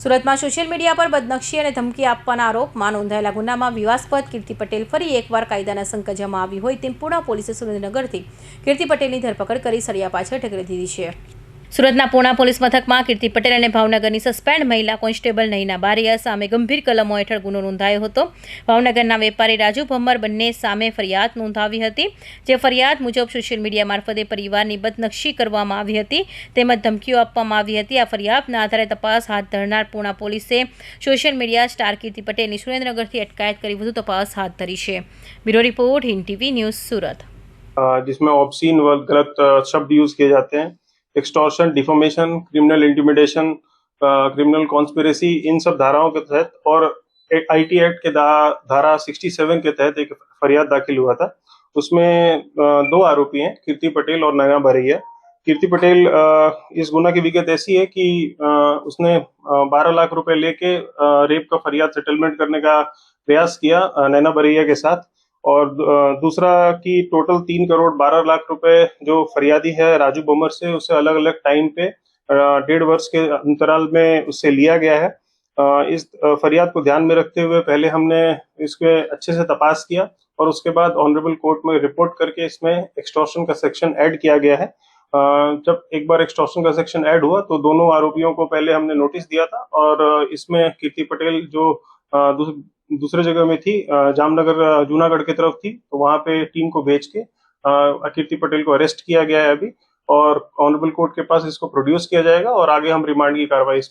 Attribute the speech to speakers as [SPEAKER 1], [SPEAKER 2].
[SPEAKER 1] સુરતમાં social media પર બદનક્ષી અને ધમકી આપવાના આરોપમાં નોંધાયેલા ગુનામાં વિવાદાસ્પદ કીર્તિ પટેલ ફરી એકવાર કાયદાના સંકટમાં આવી હોય તેમ પૂણા પોલીસે સુરેન્દ્રનગરથી કીર્તિ પટેલની ધરપકડ કરી સળિયા પાછળ ઢકેલી દીધી છે। સુરતના પૂણા પોલીસ મથકમાં કીર્તિ પટેલ અને ભાવનગરની સસ્પેન્ડ મહિલા કોન્સ્ટેબલ નયના બારિયા સામે ગંભીર કલમો હેઠળ ગુનો નોંધાયો હતો। ભાવનગરના વેપારી રાજુ ભમ્મર બંને સામે ફરિયાદ નોંધાવી હતી, જે ફરિયાદ મુજબ સોશિયલ મીડિયા મારફતે પરિવારની બદનક્ષી કરવામાં આવી હતી તેમજ ધમકીઓ આપવામાં આવી હતી। આ ફરિયાદના આધારે તપાસ હાથ ધરનાર પૂણા પોલીસે સોશિયલ મીડિયા સ્ટાર કીર્તિ પટેલની સુરેન્દ્રનગરથી અટકાયત કરી વધુ તપાસ હાથ ધરી છે। Bureau report Hind TV news Surat.
[SPEAKER 2] जिसमें ऑब्सीन व गलत शब्द यूज किए जाते हैं, extortion, deformation, criminal intimidation, criminal conspiracy, इन सब धाराओं के तहत और एक आईटी एक्ट के धारा 67 के तहत एक फरियाद दाखिल हुआ था। उसमें दो आरोपी हैं, कीर्ति पटेल और नयना बारैया। कीर्ति पटेल, इस गुना की विगत ऐसी है कि उसने 12 लाख रुपए लेके रेप का फरियाद सेटलमेंट करने का प्रयास किया नयना बारैया के साथ, और दूसरा कि टोटल 3 करोड़ 12 लाख रुपए जो फरियादी है राजू भम्मर से, उसे अलग अलग टाइम पे 1.5 वर्ष के अंतराल में उससे लिया गया है। इस फरियाद को ध्यान में रखते हुए पहले हमने इसके अच्छे से तपास किया और उसके बाद ऑनरेबल कोर्ट में रिपोर्ट करके इसमें एक्सटॉर्शन का सेक्शन ऐड किया गया है। जब एक बार एक्सटॉर्शन का सेक्शन ऐड हुआ तो दोनों आरोपियों को पहले हमने नोटिस दिया था, और इसमें कीर्ति पटेल जो दूसरे जगह में थी, जामनगर जूनागढ़ की तरफ थी, तो वहां पे टीम को भेज के कीर्ति पटेल को अरेस्ट किया गया है अभी, और ऑनरेबल कोर्ट के पास इसको प्रोड्यूस किया जाएगा और आगे हम रिमांड की कार्रवाई इसमें